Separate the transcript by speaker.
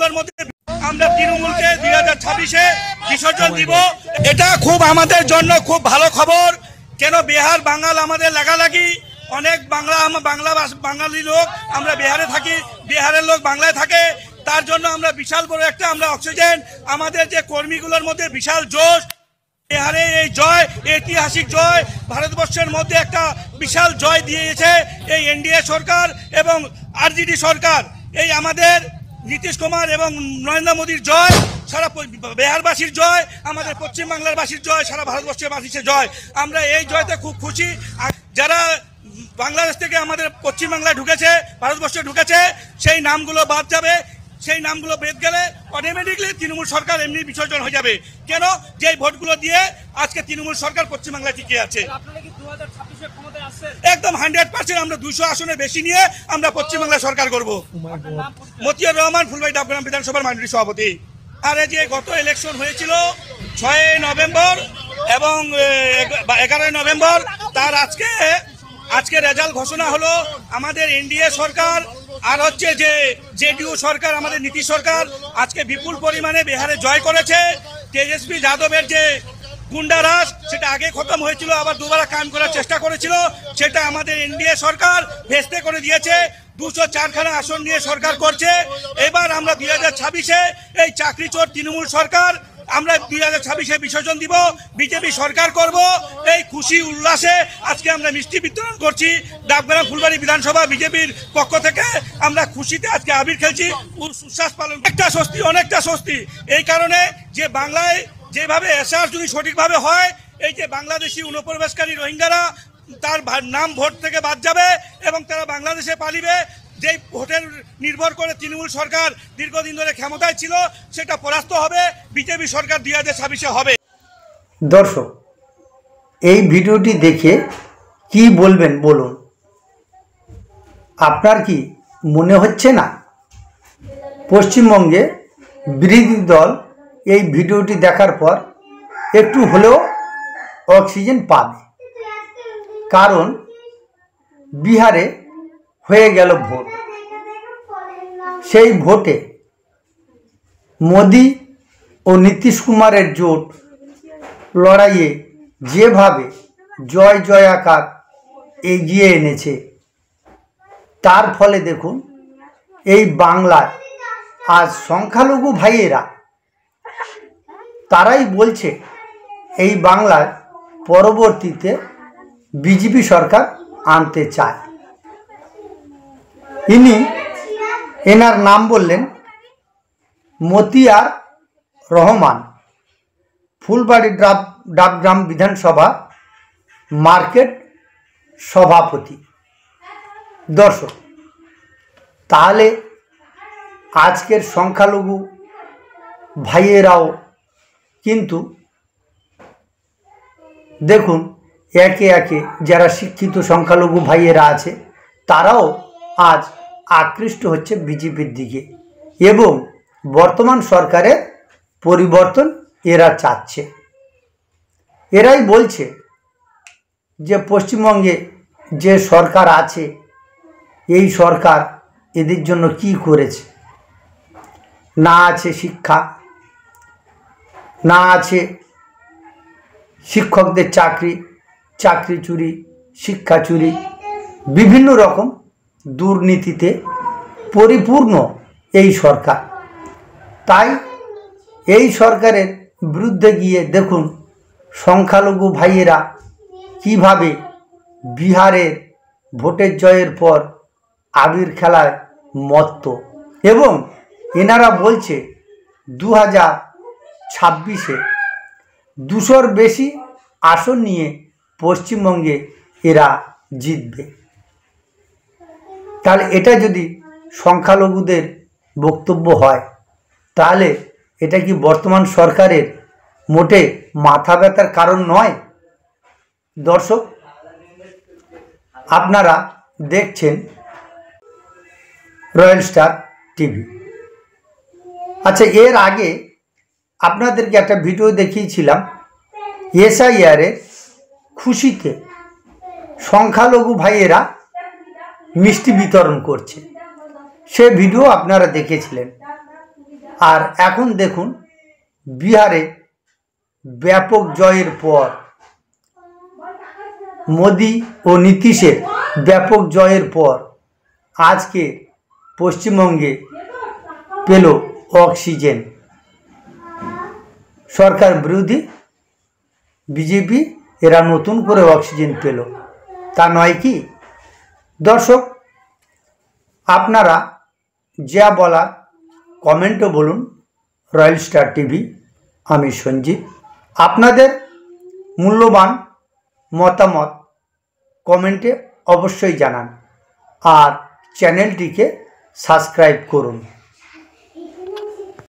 Speaker 1: কর্মীগুলোর মধ্যে আমরা তৃণমূলকে 2026-এ বিসর্জন দিব। এটা খুব আমাদের জন্য খুব ভালো খবর। কেন বিহার বাঙাল আমাদের লাগালাগি, অনেক বাঙালি লোক আমরা বিহারে থাকি, বিহারের লোক বাংলায় থাকে, তার জন্য আমরা বিশাল বড় একটা আমরা অক্সিজেন, আমাদের যে কর্মীগুলোর মধ্যে বিশাল জোশ। বিহারে এই জয়, ঐতিহাসিক জয়, ভারতবর্ষের মধ্যে একটা বিশাল জয় দিয়েছে এই এনডিএ সরকার এবং আরজেডি সরকার। এই আমাদের নীতিশ কুমার এবং নরেন্দ্র মোদীর জয়, সারা বিহারবাসীর জয়, আমাদের পশ্চিমবাংলার বাসীর জয়, সারা ভারতবর্ষের বাসীর জয়। আমরা এই জয়তে খুব খুশি। যারা বাংলাদেশ থেকে আমাদের পশ্চিমবাংলায় ঢুকেছে, ভারতবর্ষে ঢুকেছে, সেই নামগুলো বাদ যাবে। সেই নামগুলো বেদ গেলে অটোমেটিকলি তৃণমূল সরকার এমনি বিসর্জন হয়ে যাবে। কেন? যে ভোটগুলো দিয়ে আজকে তৃণমূল সরকার পশ্চিমবাংলায় টিকে আছে। একদম 100% আমরা 200 আসনের বেশি নিয়ে আমরা পশ্চিমবাংলায় সরকার করব। মতিয়ার রহমান, ফুলবাড়ী ডাবগ্রাম বিধানসভার মাননীয় সভাপতি। আর যে গত ইলেকশন হয়েছিল 6 নভেম্বর এবং 11 নভেম্বর, তার আজকে রেজাল্ট ঘোষণা হলো। আমাদের এনডিএ সরকার আর হচ্ছে যে জেডিইউ সরকার, আমাদের নীতিশ সরকার আজকে বিপুল পরিমাণে বিহারে জয় করেছে। তেজস্বী যাদবের যে গুন্ডারাজ, সেটা আগে খতম হয়েছিল, আবার দুবার কায়েম করার চেষ্টা করেছিল, সেটা আমাদের এনডিএ সরকার ভেস্তে করে দিয়েছে। 204খানা আসন নিয়ে সরকার করছে। এবার আমরা 2026-এ এই চাকরি চোর তৃণমূল সরকার আমরা 2026-এ বিসর্জন দিব, বিজেপি সরকার করব। এই খুশি উল্লাসে আজকে আমরা মিষ্টি বিতরণ করছি। ডাবগ্রাম ফুলবাড়ী বিধানসভা বিজেপির পক্ষ থেকে আমরা খুশিতে আজকে আবির খেলছি, উচ্ছ্বাস পালন। অনেকটা স্বস্তি এই কারণে যে বাংলায় যেভাবে এসআর যদি সঠিকভাবে হয়, এই যে বাংলাদেশি অনুপ্রবেশকারী রোহিঙ্গারা, তার নাম ভোট থেকে বাদ যাবে এবং তারা বাংলাদেশে পালিবে। যেই ভোটের নির্ভর করে তৃণমূল সরকার দীর্ঘদিন ধরে ক্ষমতায় ছিল, সেটা পরাস্ত হবে, বিজেপি সরকার 2026-এ হবে।
Speaker 2: দর্শক, এই ভিডিওটি দেখে কি বলবেন বলুন? আপনার কি মনে হচ্ছে না পশ্চিমবঙ্গে বিরোধী দল এই ভিডিওটি দেখার পর একটু হলেও অক্সিজেন পাবে? কারণ বিহারে হয়ে গেল ভোট, সেই ভোটে মোদি ও নীতিশ কুমারের জোট লড়াইয়ে যেভাবে জয় জয়াকার এগিয়ে এনেছে, তার ফলে দেখুন এই বাংলায় আজ সংখ্যালঘু ভাইয়েরা তারাই বলছে এই বাংলায় পরবর্তীতে বিজেপি সরকার আনতে চায়। এনার নাম বললেন মতিয়ার রহমান, ফুলবাড়ী ডাবগ্রাম বিধানসভা মার্কেট সভাপতি। দর্শক, তাহলে আজকের সংখ্যালঘু ভাইয়েরাও কিন্তু দেখুন একে একে যারা শিক্ষিত সংখ্যালঘু ভাইয়েরা আছে, তারাও আজ আকৃষ্ট হচ্ছে বিজেপির দিকে এবং বর্তমান সরকারের পরিবর্তন এরা চাচ্ছে। এরাই বলছে যে পশ্চিমবঙ্গে যে সরকার আছে, এই সরকার এদের জন্য কি করেছে? না আছে শিক্ষা, না আছে শিক্ষকদের চাকরি চুরি, শিক্ষা চুরি, বিভিন্ন রকম দুর্নীতিতে পরিপূর্ণ এই সরকার। তাই এই সরকারের বিরুদ্ধে গিয়ে দেখুন সংখ্যালঘু ভাইয়েরা কিভাবে বিহারের ভোটের জয়ের পর আবির খেলায় মত্ত এবং এনারা বলছে 2026-এ 200-র বেশি আসন নিয়ে পশ্চিমবঙ্গে এরা জিতবে। তাহলে এটা যদি সংখ্যালঘুদের বক্তব্য হয়, তাহলে এটা কি বর্তমান সরকারের মোটে মাথা ব্যথার কারণ নয়? দর্শক, আপনারা দেখছেন রয়্যাল স্টার টিভি। আচ্ছা, এর আগে আপনাদেরকে একটা ভিডিও দেখিয়েছিলাম এসআইআরে খুশিতে সংখ্যালঘু ভাইয়েরা মিষ্টি বিতরণ করছে, সে ভিডিও আপনারা দেখেছিলেন। আর এখন দেখুন বিহারে ব্যাপক জয়ের পর, মোদি ও নীতিশের ব্যাপক জয়ের পর আজকে পশ্চিমবঙ্গে পেল অক্সিজেন। সরকার বিরোধী বিজেপি এরা নতুন করে অক্সিজেন পেল, তা নয় কি? দর্শক, আপনারা যা বলার কমেন্টও বলুন। রয়্যাল স্টার টিভি, আমি সঞ্জীব। আপনাদের মূল্যবান মতামত কমেন্টে অবশ্যই জানান আর চ্যানেলটিকে সাবস্ক্রাইব করুন।